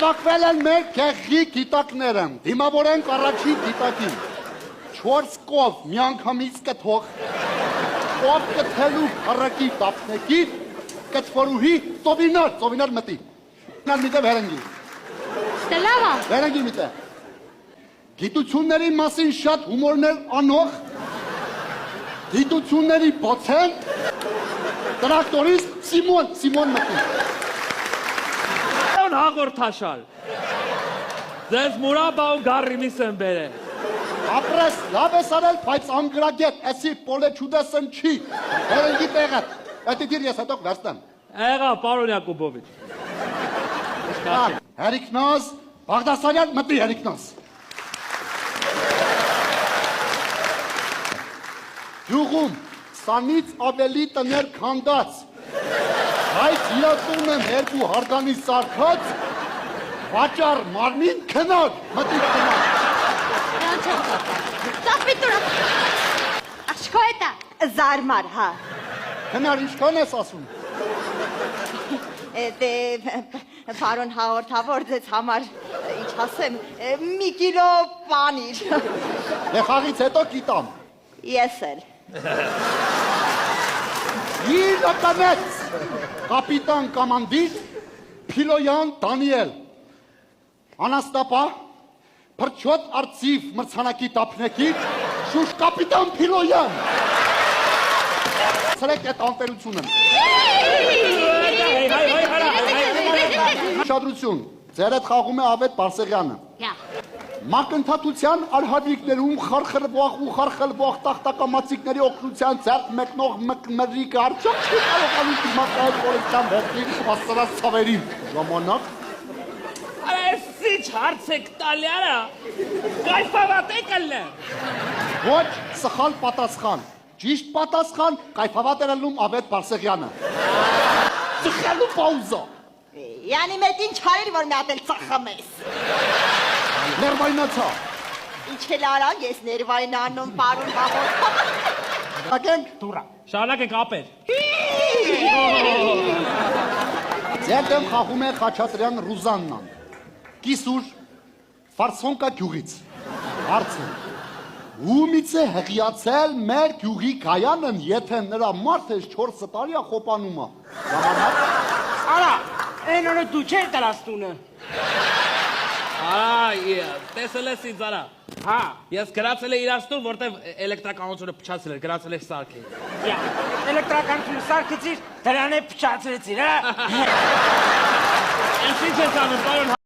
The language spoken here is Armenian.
Նշանակվել են մեր գեղի գիտակները, դիմավորենք առաջին գիտակին, 4 կով միանգամից կթող, կով կթելու առակի տապնեկի, կթվորուհի ծովինար մտի, նար միտև հերնգի, Ստելավա, հերնգի միտև, գիտությունների մասին շատ հումորներ անող, գիտությունների բոցեն, տրակտորիստ Սիմոն մտի, հաղորդաշալ, ձեզ մուրաբաում գարիմիս եմ բերել, ապրես, լավ ես արել, բայց անգրագետ, էսի պոլեչուդեսն չի, հերնգի տեղդ, էտի դիր ես հետոք վերստեմ, եղա պարոն Յակուբովիչ, Հերիքնոզ, Բաղդասարյան մտի հերիքնոզ, Հյուղում, սանից ավելի տներ քանդած, Այս իրացում եմ երկու հարգանի սարքած, վաճար մարմին քնար, մտիկ քնար։ Ծապիտուրա, աշկո էտա, զարմար, հա։ Քնար ինչքան ես ասում։ Դե, պարոն հաղորդավոր ձեզ համար, ինչ ասեմ, մի կիլո պանիր։ Խաղից հետո կիտամ։ Ես էլ։ Իրը տնեց, կապիտան կամանդիր, Փիլոյան Դանիել, Անաստապա, Պրչոտ արծիվ մրցանակի տապնեկիր, շուշ կապիտան Փիլոյան։ Սրեք էտ անտերությունը։ Շադրություն, ձեր էտ խաղում է ավետ Բարսեղյանը։ Մակընթացության արհավիրքներում խարխլվող տախտակամացիկների օգնության ձեռք մեկնող մկմրիկը արդյոք չի կարողանում դիմակայել կոլեկտիվ վերջին հասարակ ցավերին ժամանակ Այսի հարց եք տալյարա, կայֆավատ եք ըլլեմ։ Ոչ, սխալ պատասխան, ճիշտ պատասխան կայֆավատ էր ըլլում ավետ Բարսեղյանը Սխալու պաուզա Յանի մետ ինչ հարիր, որ մի հատ էլ ծախամ ես։ Ներվայնացա Ինչ էլ արագ ես ներվայնանում, պարոն հաղորդավոր։ Շակենք դուրա Շարունակենք ապեր։ Ձեր դեմ խաղում է Խաչատրյան Ռուզաննան Կիսուր Ֆարսոնկա գյուղից Հարցը Ումից է հղիացել մեր գյուղի կայանն, եթե նրա մարդը 4 տարի է խոպանում է Ժամանակ Արա, են օրը դու չեր տրաստունը Տեսել ես ինձ արա։ Հա Ես գրացել է իրաստուն, որտև էլեկտրականությունը փչացել էր, գրացել է սարքի։ Էլեկտրականությունը սարքեցիր, դրան է փչացրեցիր, հա Ինչ ես անում, պարոն